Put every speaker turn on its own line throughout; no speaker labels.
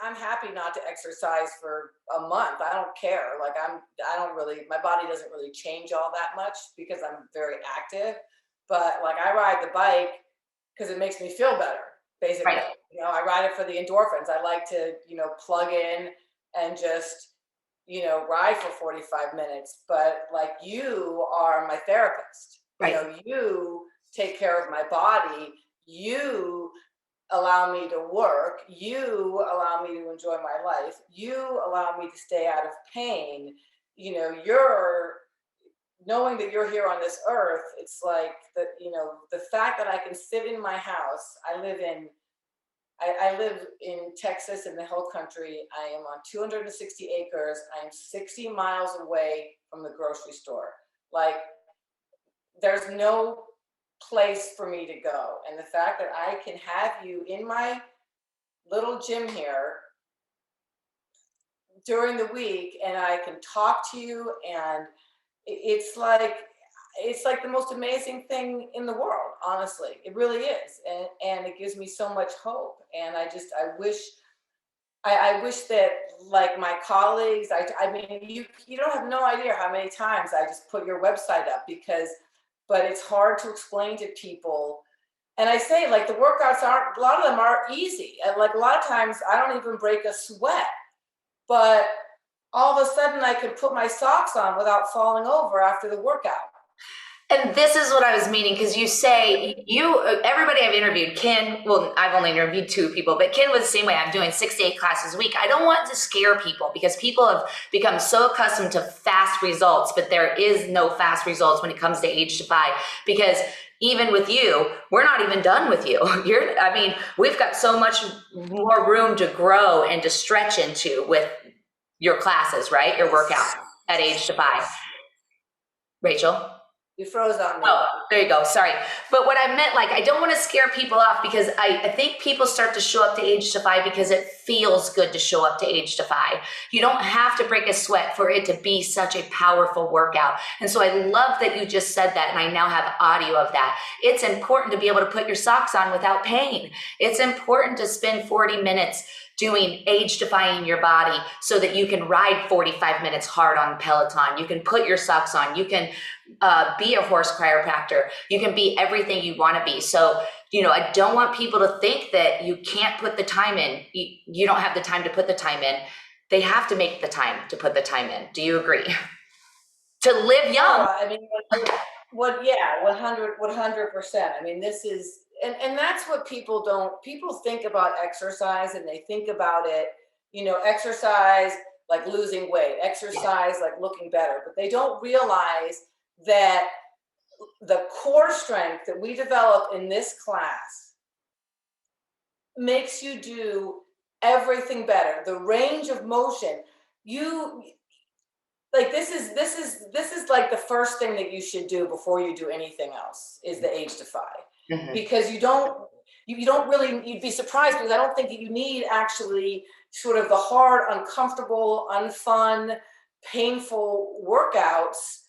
I'm happy not to exercise for a month. I don't care. Like I don't really, my body doesn't really change all that much because I'm very active. But like I ride the bike because it makes me feel better, basically.
Right.
You know, I ride it for the endorphins. I like to, plug in and just, ride for 45 minutes. But like you are my therapist.
Right.
You take care of my body. You allow me to work. You allow me to enjoy my life. You allow me to stay out of pain. You're knowing that you're here on this earth. It's like the fact that I can sit in my house. I live in Texas in the hill country. I am on 260 acres. I am 60 miles away from the grocery store. Like there's no place for me to go. And the fact that I can have you in my little gym here during the week and I can talk to you, and it's like the most amazing thing in the world, honestly. It really is. And it gives me so much hope. And I wish that like my colleagues, I mean, you don't have no idea how many times I just put your website up but it's hard to explain to people. And I say like the workouts aren't, a lot of them are easy. And like a lot of times I don't even break a sweat, but all of a sudden I can put my socks on without falling over after the workout.
And this is what I was meaning, because you say everybody I've interviewed, Ken, well, I've only interviewed 2 people, but Ken was the same way. I'm doing 6 to 8 classes a week. I don't want to scare people because people have become so accustomed to fast results, but there is no fast results when it comes to AgeDEFY, because even with you, we're not even done with you. We've got so much more room to grow and to stretch into with your classes, right? Your workout at AgeDEFY. Rachel?
You froze on me.
Oh, there you go. Sorry. But what I meant, like, I don't want to scare people off, because I think people start to show up to AgeDEFY because it feels good to show up to AgeDEFY. You don't have to break a sweat for it to be such a powerful workout. And so I love that you just said that, and I now have audio of that. It's important to be able to put your socks on without pain. It's important to spend 40 minutes doing age-defying your body so that you can ride 45 minutes hard on Peloton. You can put your socks on. You can be a horse chiropractor. You can be everything you want to be. So, I don't want people to think that you can't put the time in. You don't have the time to put the time in. They have to make the time to put the time in. Do you agree? To live young.
I mean, yeah, 100%. I mean, this is, and that's what people think about exercise, and they think about it, exercise like losing weight, exercise like looking better, but they don't realize that the core strength that we develop in this class makes you do everything better. The range of motion, like this is like the first thing that you should do before you do anything else is the AgeDEFY. Mm-hmm. Because you don't really, you'd be surprised, because I don't think that you need actually sort of the hard, uncomfortable, unfun, painful workouts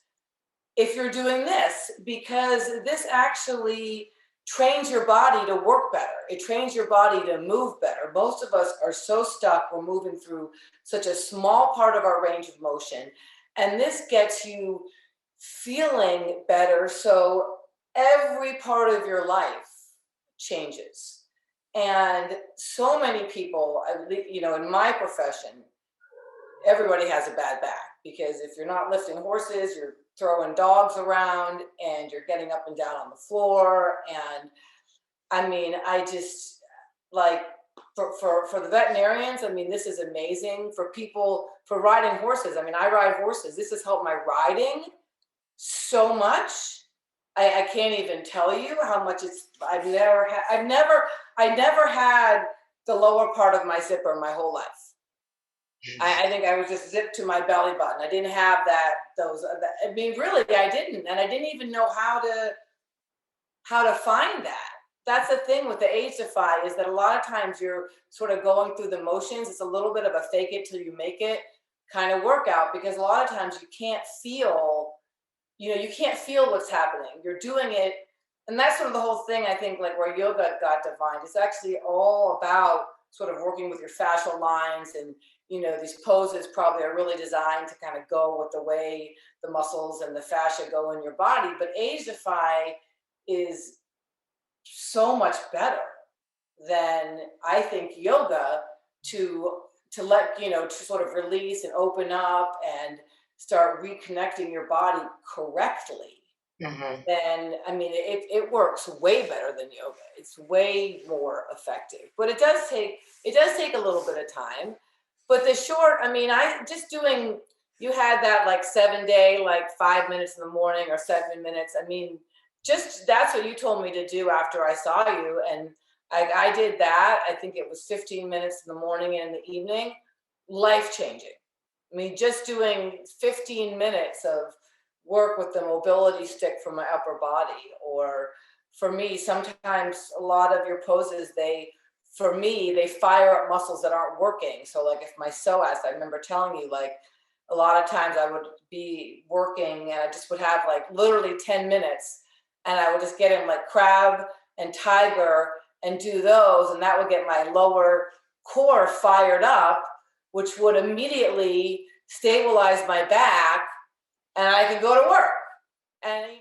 if you're doing this, because this actually trains your body to work better. It trains your body to move better. Most of us are so stuck. We're moving through such a small part of our range of motion. And this gets you feeling better. So every part of your life changes. And so many people, in my profession, everybody has a bad back, because if you're not lifting horses, you're throwing dogs around and you're getting up and down on the floor. And I mean, I just like for the veterinarians, I mean, this is amazing. For people, for riding horses, I mean, I ride horses. This has helped my riding so much. I can't even tell you how much I never had the lower part of my zipper my whole life. I think I was just zipped to my belly button. I didn't have I mean, really, I didn't. And I didn't even know how to find that. That's the thing with the AgeDEFY, is that a lot of times you're sort of going through the motions. It's a little bit of a fake it till you make it kind of workout, because a lot of times you can't feel what's happening. You're doing it. And that's sort of the whole thing, I think, like where yoga got defined. It's actually all about sort of working with your fascial lines, and these poses probably are really designed to kind of go with the way the muscles and the fascia go in your body. But AgeDEFY is so much better than, I think, yoga to let to sort of release and open up and start reconnecting your body correctly.
Mhm.
Then I mean it works way better than yoga. It's way more effective. But it does take a little bit of time. But the short, I mean, I just doing, you had that like 7 day, like 5 minutes in the morning or 7 minutes. I mean, just that's what you told me to do after I saw you. And I did that. I think it was 15 minutes in the morning and in the evening. Life changing. I mean, just doing 15 minutes of work with the mobility stick for my upper body. Or for me, sometimes a lot of your poses, for me, they fire up muscles that aren't working. So like if my psoas, I remember telling you, like a lot of times I would be working and I just would have like literally 10 minutes and I would just get in like crab and tiger and do those. And that would get my lower core fired up, which would immediately stabilize my back, and I can go to work. And